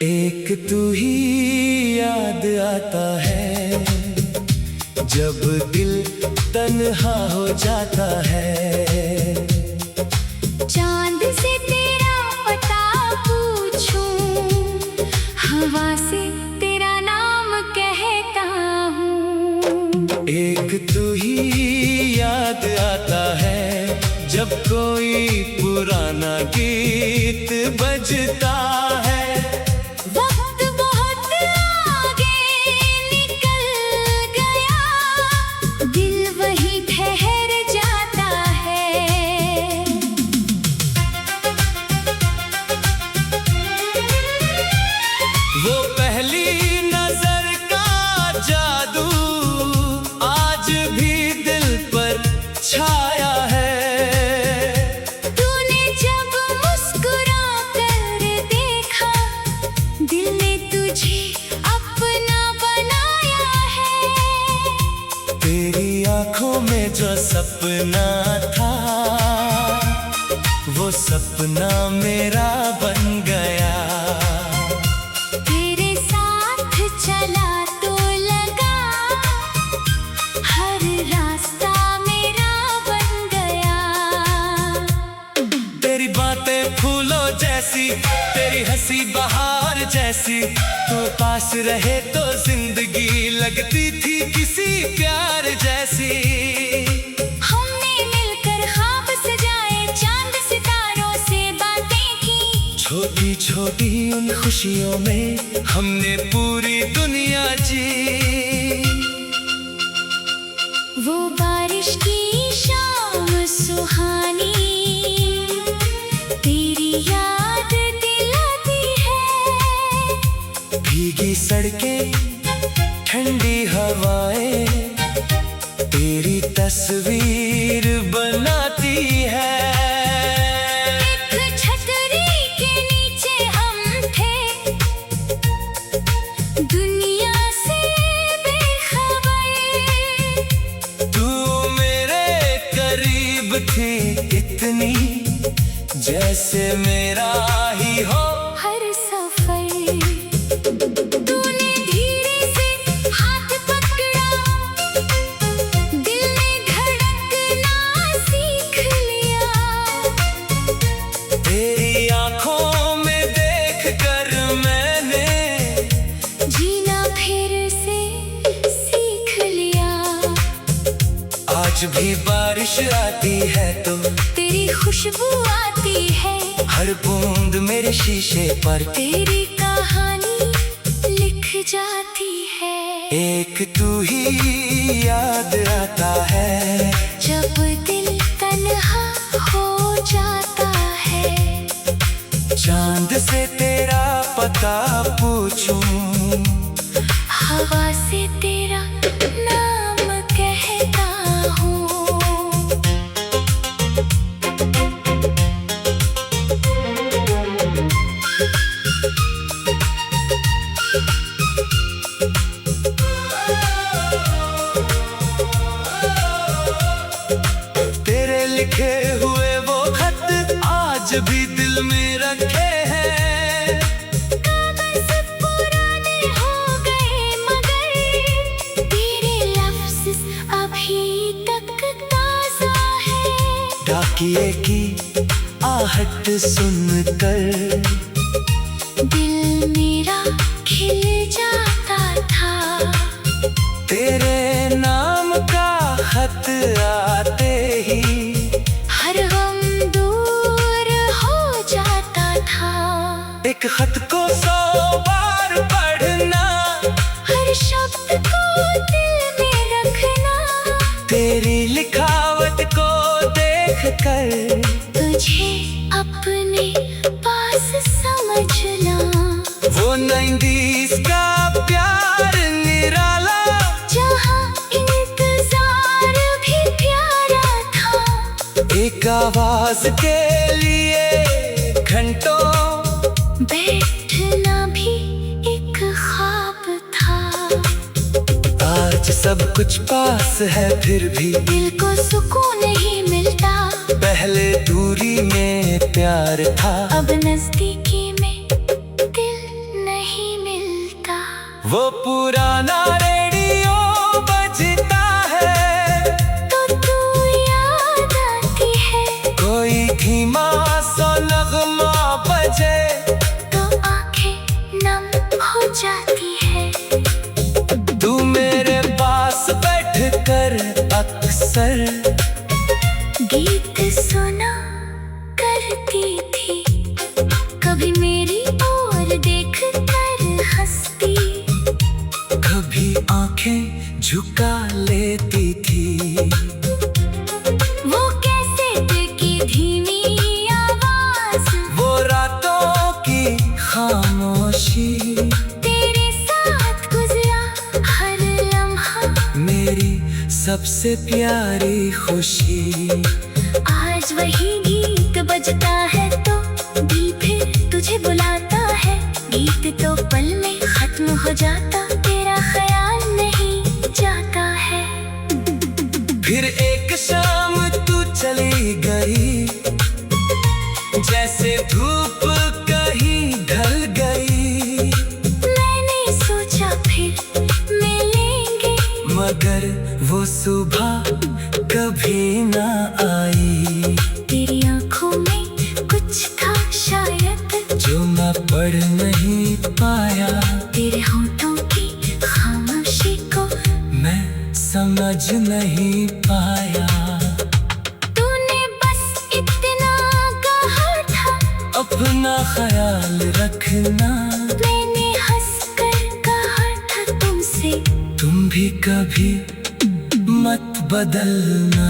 एक तू ही याद आता है जब दिल तन्हा हो जाता है। चांद से तेरा पता पूछूं, हवा से तेरा नाम कहता हूँ। एक तू ही याद आता है जब कोई पुराना गीत बजता है। वक्त बहुत आगे निकल गया, दिल वहीं ठहर जाता है। वो पहली नजर का जादू आज भी दिल पर छाया है। तूने जब मुस्कुरा कर देखा, दिल ने तुझे अपना बनाया है। तेरी आंखों में जो सपना था वो सपना मेरा बन गया। तेरे साथ चला तो लगा, हर रास्ता मेरा बन गया। तेरी बातें फूलों जैसी, तेरी हंसी बहार जैसी, तू पास रहे तो जिंदगी लगती थी किसी प्यार जैसी। हमने मिलकर ख्वाब सजाए, चांद सितारों से बातें की। छोटी छोटी उन खुशियों में हमने पूरी दुनिया जी। वो बारिश की शाम सुहानी, तेरी याद दिलाती है। भीगी सड़कें ठंडी हवाएं तेरी तस्वीर बनाती है। एक छतरी के नीचे हम थे, दुनिया से बेखबर। तू मेरे करीब थी इतनी, जैसे मेरा ही हो हर सफर। तूने धीरे से हाथ पकड़ा, दिल ने धड़कना सीख लिया। तेरी आंखों में देख कर मैंने जीना फिर से सीख लिया। आज भी बारिश आती है तो तेरी खुशबू आती है, हर बूंद मेरे शीशे पर तेरी कहानी लिख जाती है। एक तू ही याद आता है जब दिल तन्हा हो जाता है। चांद से तेरा पता पूछूं, हवा से तेरा नाम कहता हूँ। तेरे लिखे हुए वो खत आज भी दिल में रखे हैं। कागज़ पुराने हो गए मगर तेरे लफ्ज़ अभी तक ताज़ा है। डाकिए की आहट सुनकर दिल मेरा खिल जाता था। तेरे नाम का खत आते ही हर गम दूर हो जाता था। एक खत को 100 बार पढ़ना, हर शब्द को दिल में रखना। तेरी लिखावट को देख कर तुझे अपने पास समझना। वो 90s का प्यार निराला, जहाँ इंतजार भी प्यारा था। एक आवाज के लिए घंटों बैठना भी एक ख्वाब था। आज सब कुछ पास है फिर भी दिल को सुकून नहीं मिलता। पहले दूरी में प्यार था, अब नजदीकी में दिल नहीं मिलता। वो पुराना रेडियो बजता है तो तू याद आती है। कोई धीमा सा नगमा बजे तो आंखें नम हो जाती है। तू मेरे पास बैठकर अक्सर गीत सुना करती थी, कभी मेरी ओर देख कर हंसती। कभी आंखें झुका लेती थी। वो कैसेट की धीमी आवाज, वो रातों की खामोशी, तेरे साथ गुजरा हर लम्हा, मेरी सबसे प्यारी खुशी। आज वही गीत बजता है तो दिल फिर तुझे बुलाता है। गीत तो पल में खत्म हो जाता, तेरा ख्याल नहीं जाता है। फिर एक शाम तू चली गई, जैसे धूप कहीं ढल गई। मैंने सोचा फिर मिलेंगे, मगर वो सुबह कभी ना आई। तेरी आंखों में कुछ था शायद जो मैं पढ़ नहीं पाया, तेरे होठों की खामोशी को मैं समझ नहीं पाया। तूने बस इतना कहा था, अपना ख्याल रखना, मैंने हंसकर कहा था तुमसे। तुम भी कभी मत बदलना।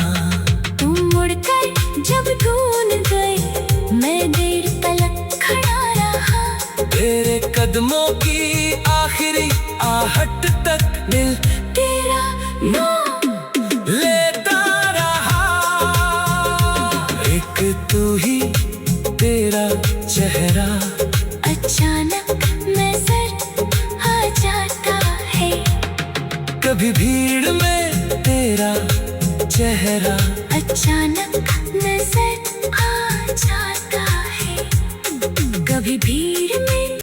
तुम मुड़कर जब ढूंढ गए, मैं देर तलक खड़ा रहा। तेरे कदमों की आखिरी आहट तक दिल तेरा नाम लेता रहा। एक तू ही, तेरा चेहरा अचानक नजर आ जाता है। कभी भीड़ में तेरा चेहरा, अचानक नजर आ जाता है। कभी भीड़ में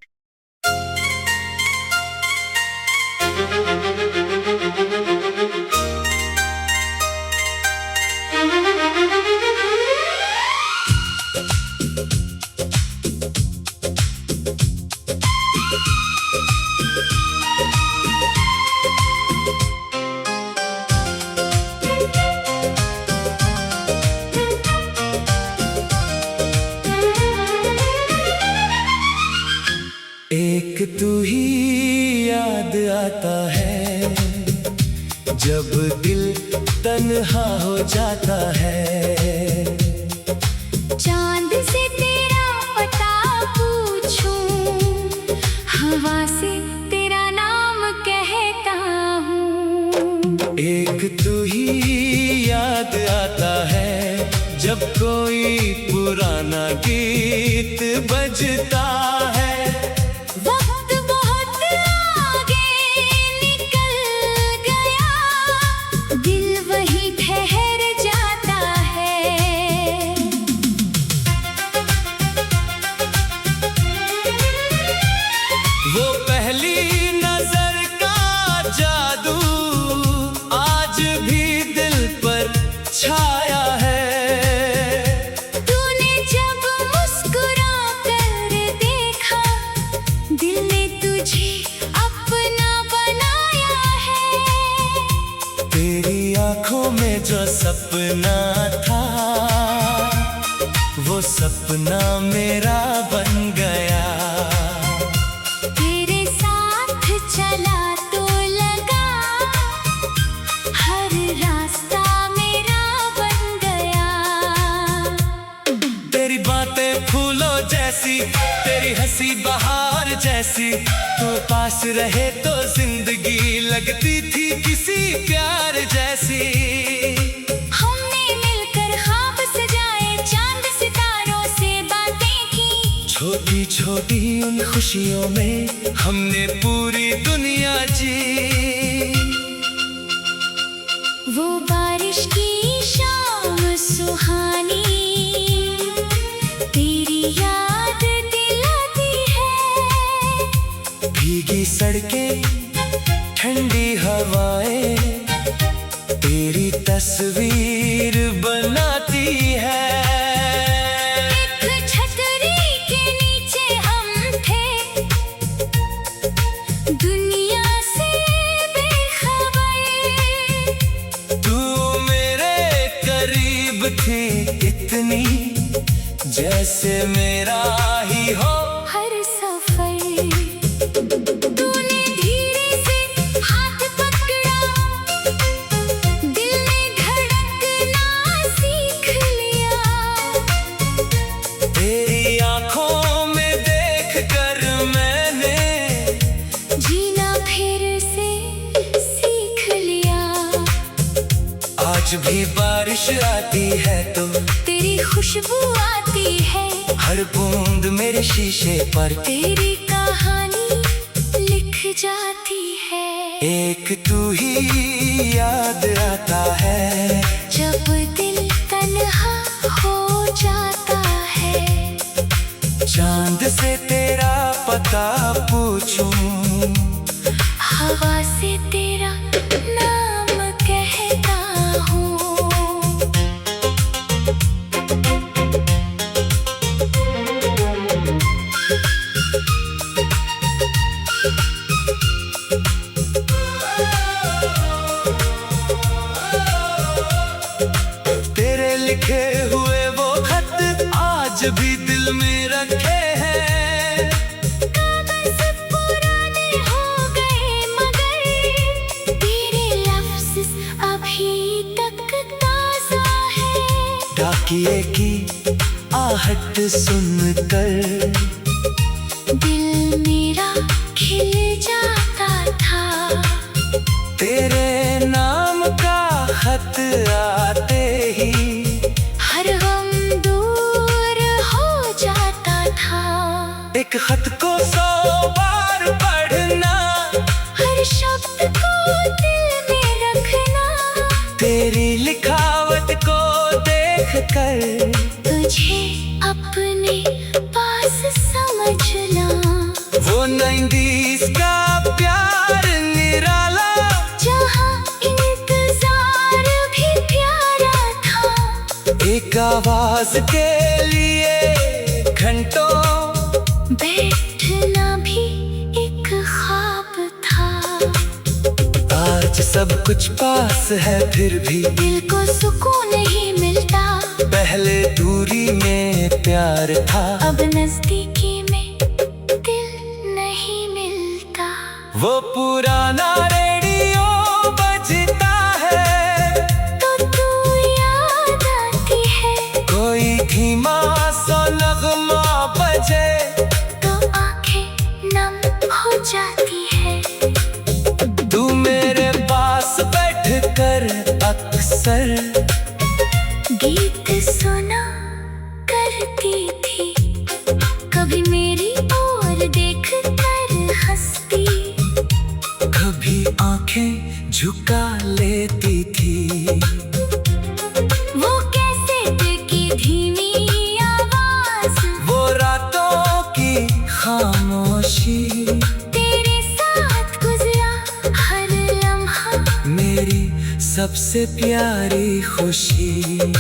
एक तू ही याद आता है, जब दिल तन्हा हो जाता है। चांद से तेरा पता पूछूं, हवा से तेरा नाम कहता हूँ। एक तू ही याद आता है, जब कोई पुराना गीत बजता है। वक्त बहुत आगे निकल गया, दिल वहीं ठहर जाता है। वो पहली नजर का जादू आज भी दिल पर छाया है। तूने जब मुस्कुरा कर देखा, दिल ने तुझे अपना बनाया है। तेरी आंखों में जो सपना था, वो सपना मेरा बन गया। तेरे साथ चला तो लगा, हर रास्ता मेरा बन गया। तेरी बातें फूलों जैसी, तेरी हंसी बहार जैसी, तू पास रहे तो जिंदगी लगती थी किसी प्यार जैसी। हमने मिलकर ख्वाब सजाए, चांद सितारों से बातें की। छोटी छोटी उन खुशियों में हमने पूरी दुनिया जी। वो बारिश की शाम सुहानी तेरी याद दिलाती है। भीगी सड़कें, ठंडी हवाएं तेरी तस्वीर बनाती है। एक छतरी के नीचे हम थे, दुनिया से बेखबर। तू मेरे करीब थी इतनी, जैसे मेरा ही हो हर सफर। तूने धीरे से हाथ पकड़ा, दिल में धड़कना सीख लिया। तेरी आंखों में देखकर मैंने जीना फिर से सीख लिया। आज भी बारिश आती है तो तेरी खुशबू आती है, हर बूंद मेरे शीशे पर तेरी कहानी लिख जाती है। एक तू ही याद आता है, जब दिल तन्हा हो जाता है। चांद से तेरा पता पूछूं, हवा से तेरा नाम कहता हूँ। तेरे लिखे हुए वो खत आज भी दिल में रखे हैं। कागज़ पुराने हो गए मगर तेरे लफ्ज़ अभी तक ताज़ा है। डाकिए की आहट सुनकर दिल मेरा खिल जाता था। तेरे नाम का खत आते ही हर गम दूर हो जाता था। एक खत को 100 बार पढ़ना, हर शब्द को दिल में रखना। तेरी लिखावट को देखकर तुझे अपने पास समझना। वो 90s का प्यार निराला, जहाँ इंतजार भी प्यारा था। एक आवाज के लिए घंटों बैठना भी एक ख्वाब था। आज सब कुछ पास है फिर भी दिल को सुकून नहीं मिलता। पहले दूरी में प्यार था, अब नजदीकी में दिल नहीं मिलता। वो पुराना रेडियो बजता है तो तू याद आती है। कोई धीमा सा नगमा बजे तो आंखें नम हो जाती है। तू मेरे पास बैठकर अक्सर गीत सुना करती थी, कभी मेरी ओर देख कर हंसती। कभी आंखें झुका लेती थी। वो कैसेट की धीमी आवाज, वो रातों की खामोशी, तेरे साथ गुजरा हर लम्हा मेरी सबसे प्यारी खुशी।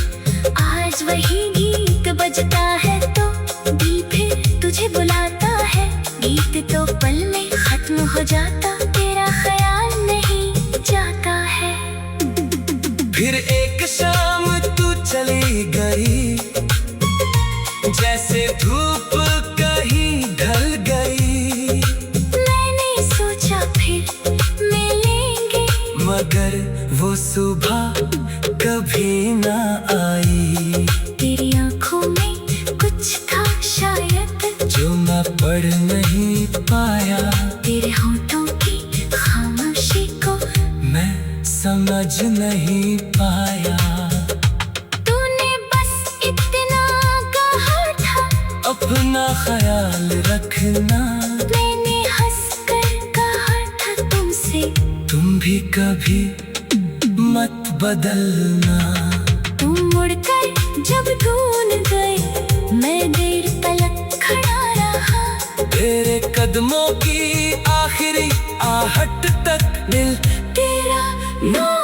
आज वही गीत बजता है तो दिल फिर तुझे बुलाता है। गीत तो पल में खत्म हो जाता, तेरा ख्याल नहीं जाता है। फिर एक शाम तू चली गई, जैसे धूप कहीं ढल गई। मैंने सोचा फिर मिलेंगे, मगर वो सुबह कभी ना आई। तेरी आंखों में कुछ था शायद, जो मैं पढ़ नहीं पाया। समझ नहीं पाया। तूने बस इतना कहा था, अपना ख्याल रखना। मैंने हंस कर कहा था तुमसे, तुम भी कभी मत बदलना। तुम मुड़कर जब ढूंढ गए, मैं देर तलक खड़ा रहा। तेरे कदमों की आखिरी आहट तक दिल तेरा नाम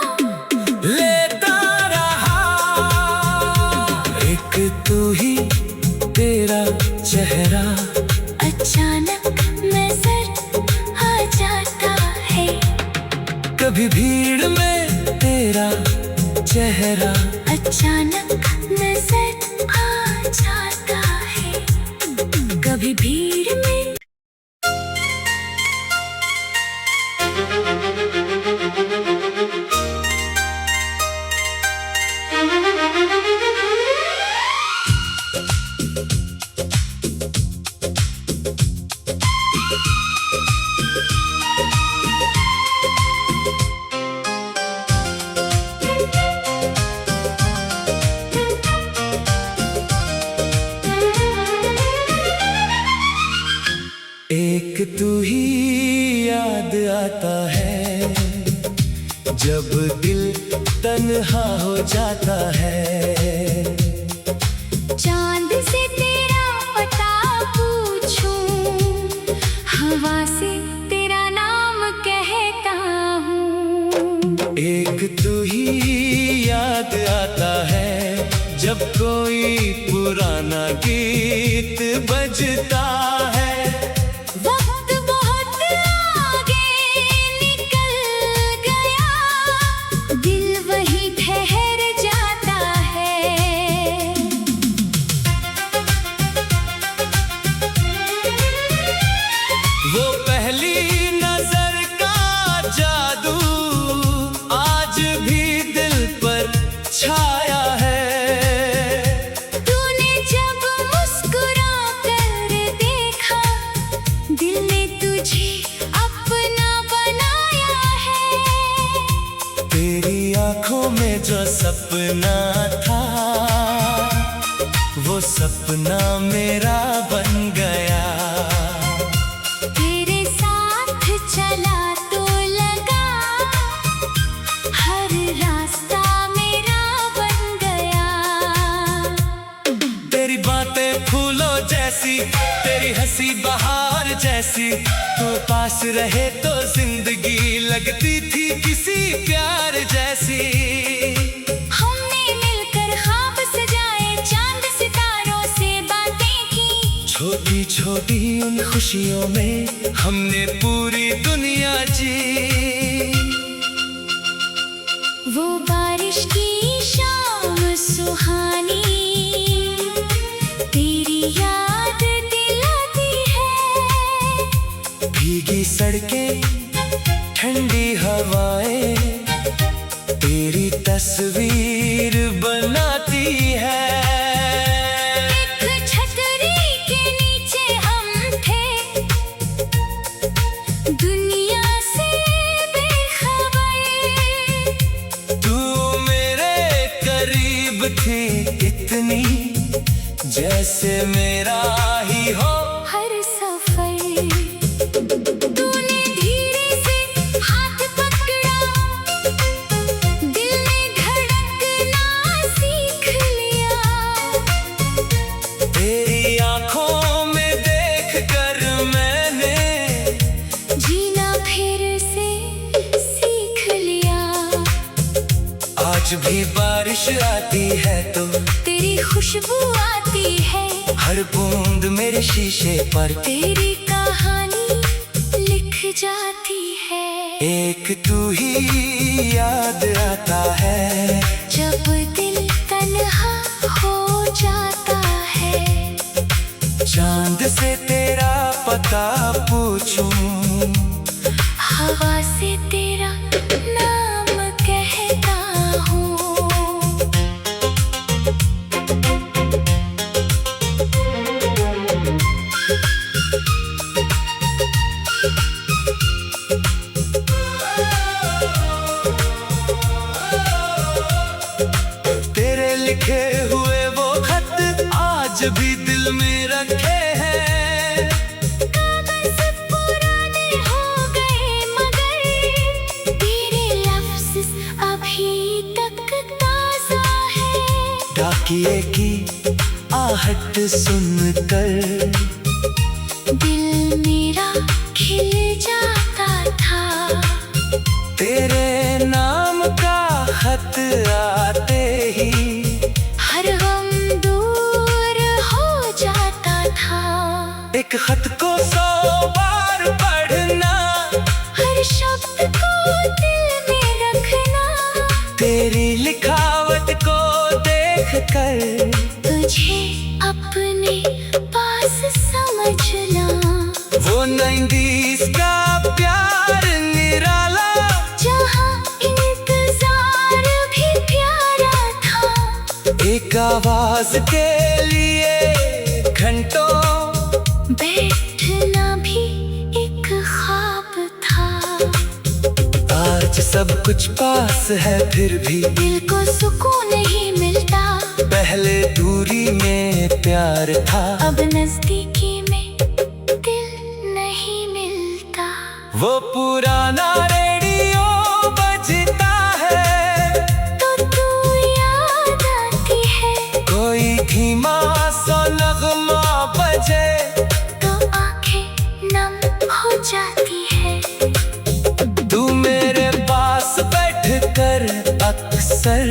लेता रहा। एक तू ही, तेरा चेहरा अचानक नजर आ जाता है। कभी भीड़ में तेरा चेहरा अचानक नजर आ जाता है। कभी भीड़ में एक तू ही याद आता है, जब दिल तन्हा हो जाता है। चांद से तेरा पता पूछूं, हवा से तेरा नाम कहता हूँ। एक तू ही याद आता है, जब कोई पुराना गीत बजता है। वक्त बहुत आगे निकल गया, दिल वहीं ठहर जाता है। वो पहली नजर का जादू आज भी दिल पर छाया है। तूने जब मुस्कुरा कर देखा, दिल ने तुझे अपना बनाया है। तेरी आंखों में जो सपना था, वो सपना मेरा बन गया। तेरे साथ चला तो लगा, हर रास्ता मेरा बन गया। तेरी बातें फूलों जैसी, तेरी हंसी बहार जैसी। तू पास रहे तो जिंदगी लगती थी किसी प्यार जैसी। हमने मिलकर ख्वाब सजाए, चांद सितारों से बातें की। छोटी छोटी उन खुशियों में हमने पूरी दुनिया जी। वो बारिश की शाम सुहानी, तेरी याद दिलाती है। भीगी सड़कें, ठंडी हवाएं, तेरी तस्वीर बनाती है। एक छतरी के नीचे हम थे, दुनिया से बेखबर। तू मेरे करीब थी इतनी, जैसे मेरा ही हो हर सफर। तूने धीरे से हाथ पकड़ा, दिल में धड़कना सीख लिया। तेरी आंखों में देख कर मैंने जीना फिर से सीख लिया। आज भी बारिश आती है तो तेरी खुशबू आती है, हर बूंद मेरे शीशे पर तेरी कहानी लिख जाती है। एक तू ही याद आता है, जब दिल तन्हा हो जाता है। चांद से तेरा पता पूछूं, हवा से तेरा नाम कहता हूँ। आज भी दिल में रखे हैं। कागज पुराने हो गए मगर तेरे लफ्ज़ अभी तक ताज़ा है। डाकिये की आहट सुनकर दिल मेरा खिल जाता था। तेरे नाम का खत आते ही हर गम दूर हो जाता था। एक खत को 100 बार पढ़ना, हर शब्द को दिल में रखना। तेरी लिखावट को देख कर तुझे अपने पास समझना। वो 90s का प्यार निराला, जहाँ इंतजार भी प्यारा था। एक आवाज के लिए घंटों बैठना भी एक ख्वाब था। आज सब कुछ पास है फिर भी दिल को सुकून नहीं मिलता। पहले दूरी में प्यार था, अब नजदीकी में दिल नहीं मिलता। वो पुराना रेडियो बजता है तो तू याद आती है। कोई धीमा सा नगमा बजे तो आंखें नम हो जाती है। तू मेरे पास बैठकर अक्सर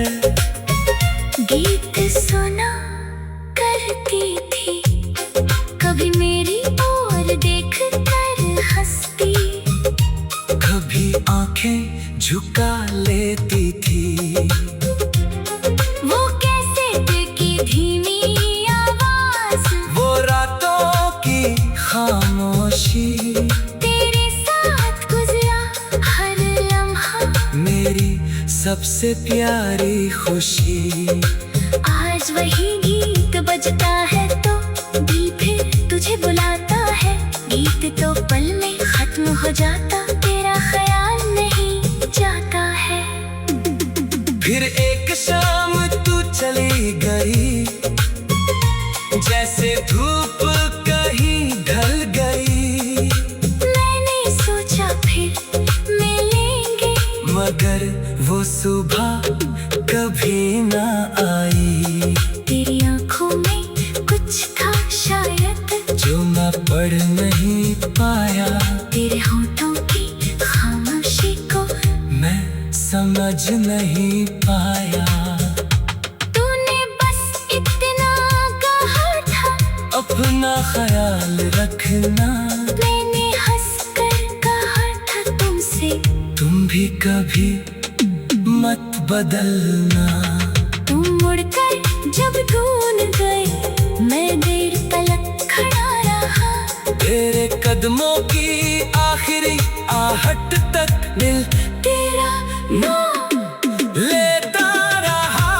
गीत सुना करती थी। कभी मेरी ओर देख कर हंसती। कभी आंखें झुका लेती थी। वो कैसेट की धीमी आवाज, वो रातों की खामोशी, तेरे साथ गुजरा हर लम्हा मेरी सबसे प्यारी खुशी। आज वही गीत बजता है तो दिल फिर तुझे बुलाता है। गीत तो पल में खत्म हो जाता, तेरा ख्याल नहीं जाता है। फिर एक शाम तू चली गई, जैसे धूप कहीं ढल गई। मैंने सोचा फिर मिलेंगे, मगर वो सुबह कभी ना आई। तेरी आंखों में कुछ था शायद जो मैं पढ़ नहीं पाया, तेरे होठों की खामोशी को मैं समझ नहीं पाया। तूने बस इतना कहा था, अपना ख्याल रखना। मैंने हंसकर कहा था तुमसे, तुम भी कभी मत बदलना। तुम मुड़कर जब ढूंढ गए, मैं देर तलक खड़ा रहा। तेरे कदमों की आखिरी आहट तक दिल तेरा नाम लेता रहा।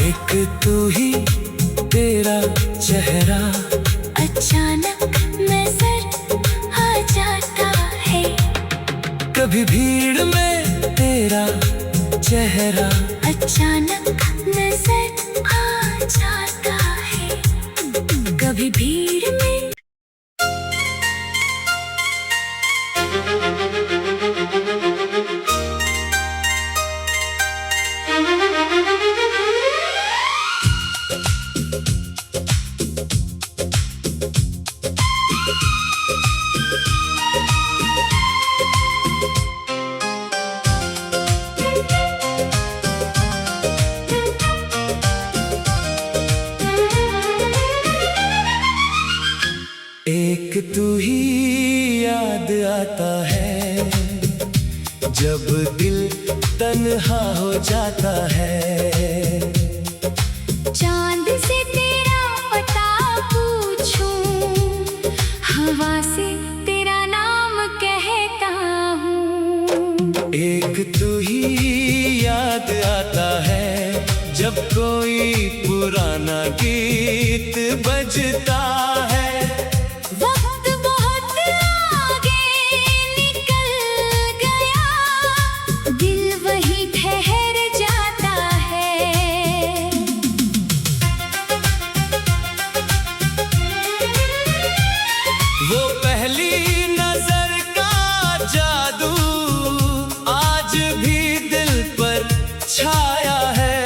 एक तू ही, तेरा चेहरा अचानक नजर आ जाता है। कभी भीड़ में तेरा चेहरा अचानक नजर आ जाता है। कभी भीड़ में एक तू ही याद आता है, जब दिल तन्हा हो जाता है। चांद से तेरा पता पूछूं, हवा से तेरा नाम कहता हूँ। एक तू ही याद आता है, जब कोई पुराना गीत बजता है। वक्त बहुत आगे निकल गया, दिल वही ठहर जाता है। पहली नजर का जादू आज भी दिल पर छाया है।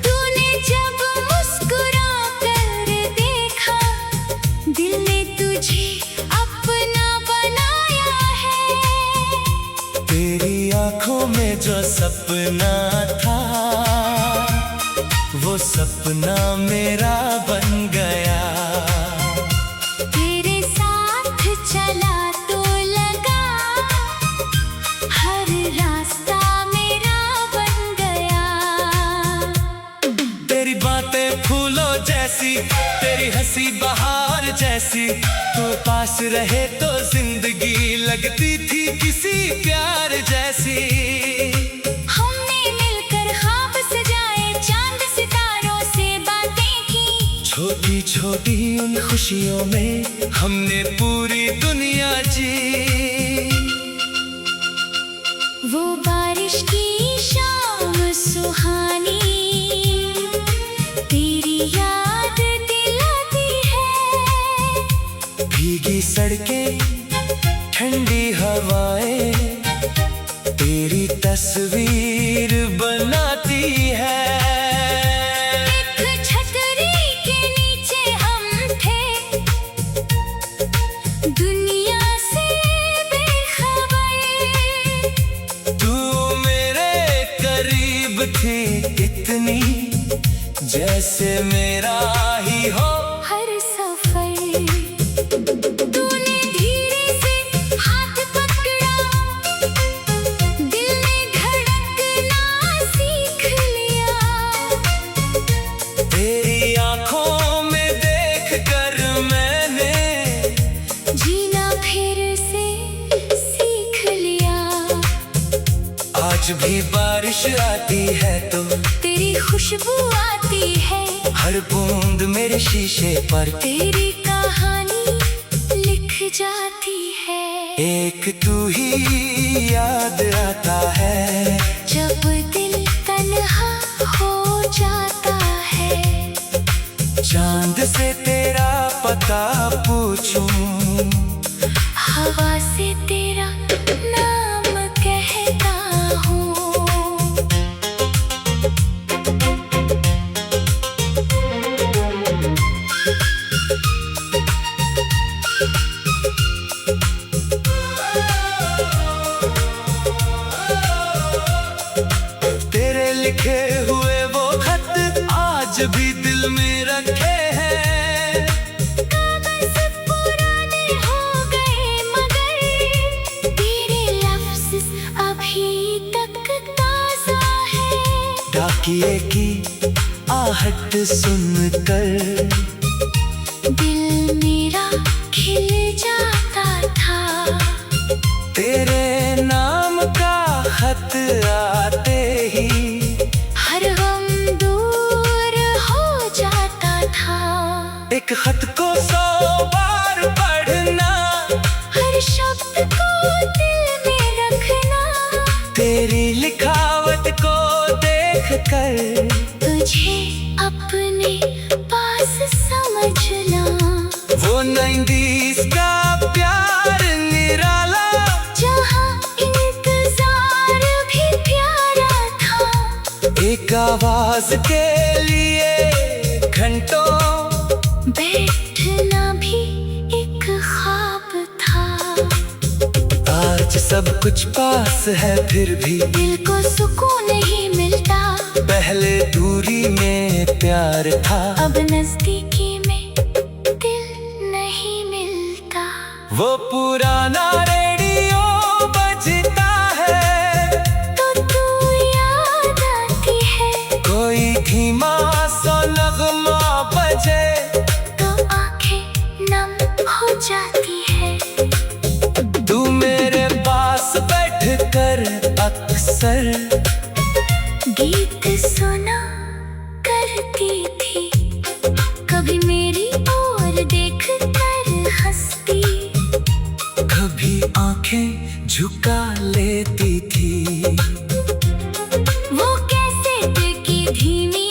तूने जब मुस्कुरा कर देखा, दिल ने तुझे अपना बनाया है। तेरी आंखों में जो सपना था, वो सपना मेरा बन गया। तेरे साथ चला तो लगा, हर रास्ता मेरा बन गया। तेरी बातें फूलों जैसी, तेरी हंसी बहार जैसी, तू पास रहे तो जिंदगी लगती थी किसी प्यार जैसी। हमने मिलकर ख्वाब सजाए, चांद सितारों से बातें की। छोटी छोटी उन खुशियों में हमने पूरी दुनिया जी। वो बारिश की शाम सुहानी, तेरी याद दिलाती है। भीगी सड़कें, ठंडी हवाएं, तेरी तस्वीर बनाती है। एक छतरी के नीचे हम थे, दुनिया से बेखबर। तू मेरे करीब थी इतनी, जैसे मेरा ही हो हर सफर। तूने धीरे से हाथ पकड़ा, दिल ने धड़कना सीख लिया। तेरी आंखों में देख कर मैंने जीना फिर से सीख लिया। आज भी बारिश आती है तो तेरी खुशबू आती है, हर बूंद मेरे शीशे पर तेरी कहानी लिख जाती है। एक तू ही याद आता है, जब दिल तन्हा हो जाता है। चांद से तेरा पता पूछूं, हवा से तेरा नाम कहता हूँ। तेरे लिखे हुए वो खत आज भी दिल में रखे हैं। कागज़ पुराने हो गए मगर तेरे लफ्ज़ अभी तक ताज़ा है। डाकिए की आहट सुनकर दिल मेरा खिल जाता था। तेरे नाम का खत आते ही हर गम दूर हो जाता था। एक खत को 100 बार पढ़ना, हर शब्द को दिल में रखना। तेरी लिखावट को देख कर तुझे अपने पास समझना। वो 90s का प्यार निराला, जहाँ इंतजार भी प्यारा था। एक आवाज के लिए घंटों बैठना भी एक ख्वाब था। आज सब कुछ पास है फिर भी दिल को सुकून नहीं मिलता। पहले दूरी में प्यार था, अब नजदीकी में दिल नहीं मिलता। वो पुराना रेडियो बजता है तो तू याद आती है। कोई धीमा सा नगमा बजे तो आंखें नम हो जाती है। तू मेरे पास बैठ कर अक्सर गीत सुना करती थी, कभी मेरी ओर देख कर हंसती। कभी आंखें झुका लेती थी। वो कैसेट की धीमी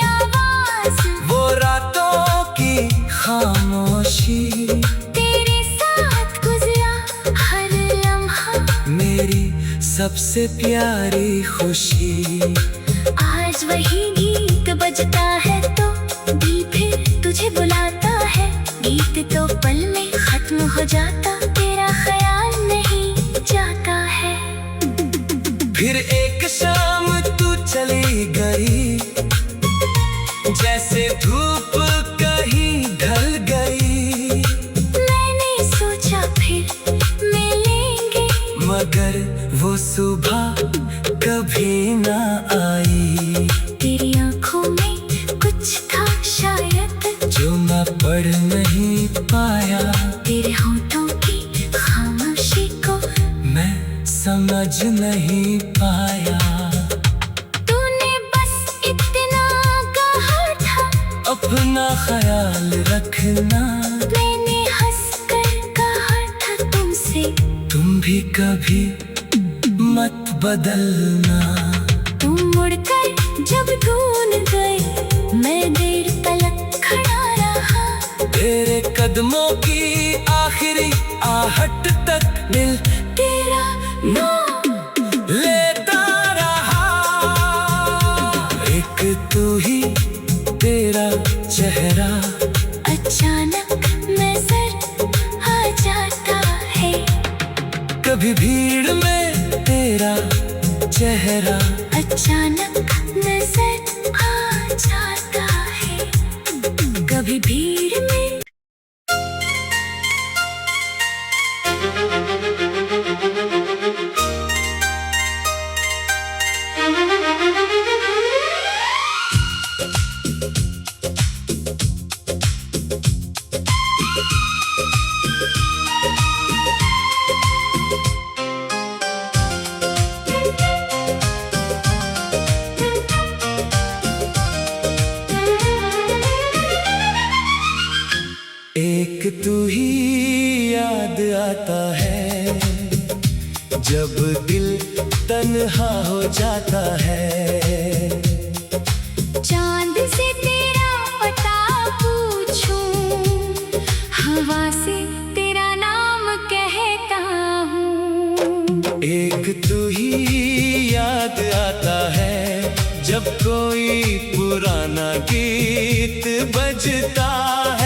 आवाज, वो रातों की खामोशी, तेरे सबसे प्यारी खुशी। आज वही गीत बजता है तो दिल फिर तुझे बुलाता है। गीत तो पल में खत्म हो जाता, तेरा ख्याल नहीं जाता है। फिर एक शाम तू चली गई, जैसे धूप कहीं ढल गई। मैंने सोचा फिर मिलेंगे, मगर वो सुबह कभी ना आई। तेरी आंखों में कुछ था शायद जो मैं पढ़ नहीं पाया, तेरे होठों की खामोशी को मैं समझ नहीं पाया। तूने बस इतना कहा था, अपना ख्याल रखना। मैंने हंसकर कहा था तुमसे, तुम भी कभी मत बदलना। तुम मुड़कर जब ढूंढ गए, मैं देर तलक खड़ा रहा। तेरे कदमों की आखिरी आहट तक दिल तेरा नाम लेता रहा। एक तू ही, तेरा चेहरा अचानक नजर आ जाता है। कभी भीड़ में तेरा चेहरा अचानक नजर आ जाता है। कभी भीड़ में एक तू ही याद आता है, जब दिल तन्हा हो जाता है। चांद से तेरा पता पूछूं, हवा से तेरा नाम कहता हूँ। एक तू ही याद आता है, जब कोई पुराना गीत बजता है।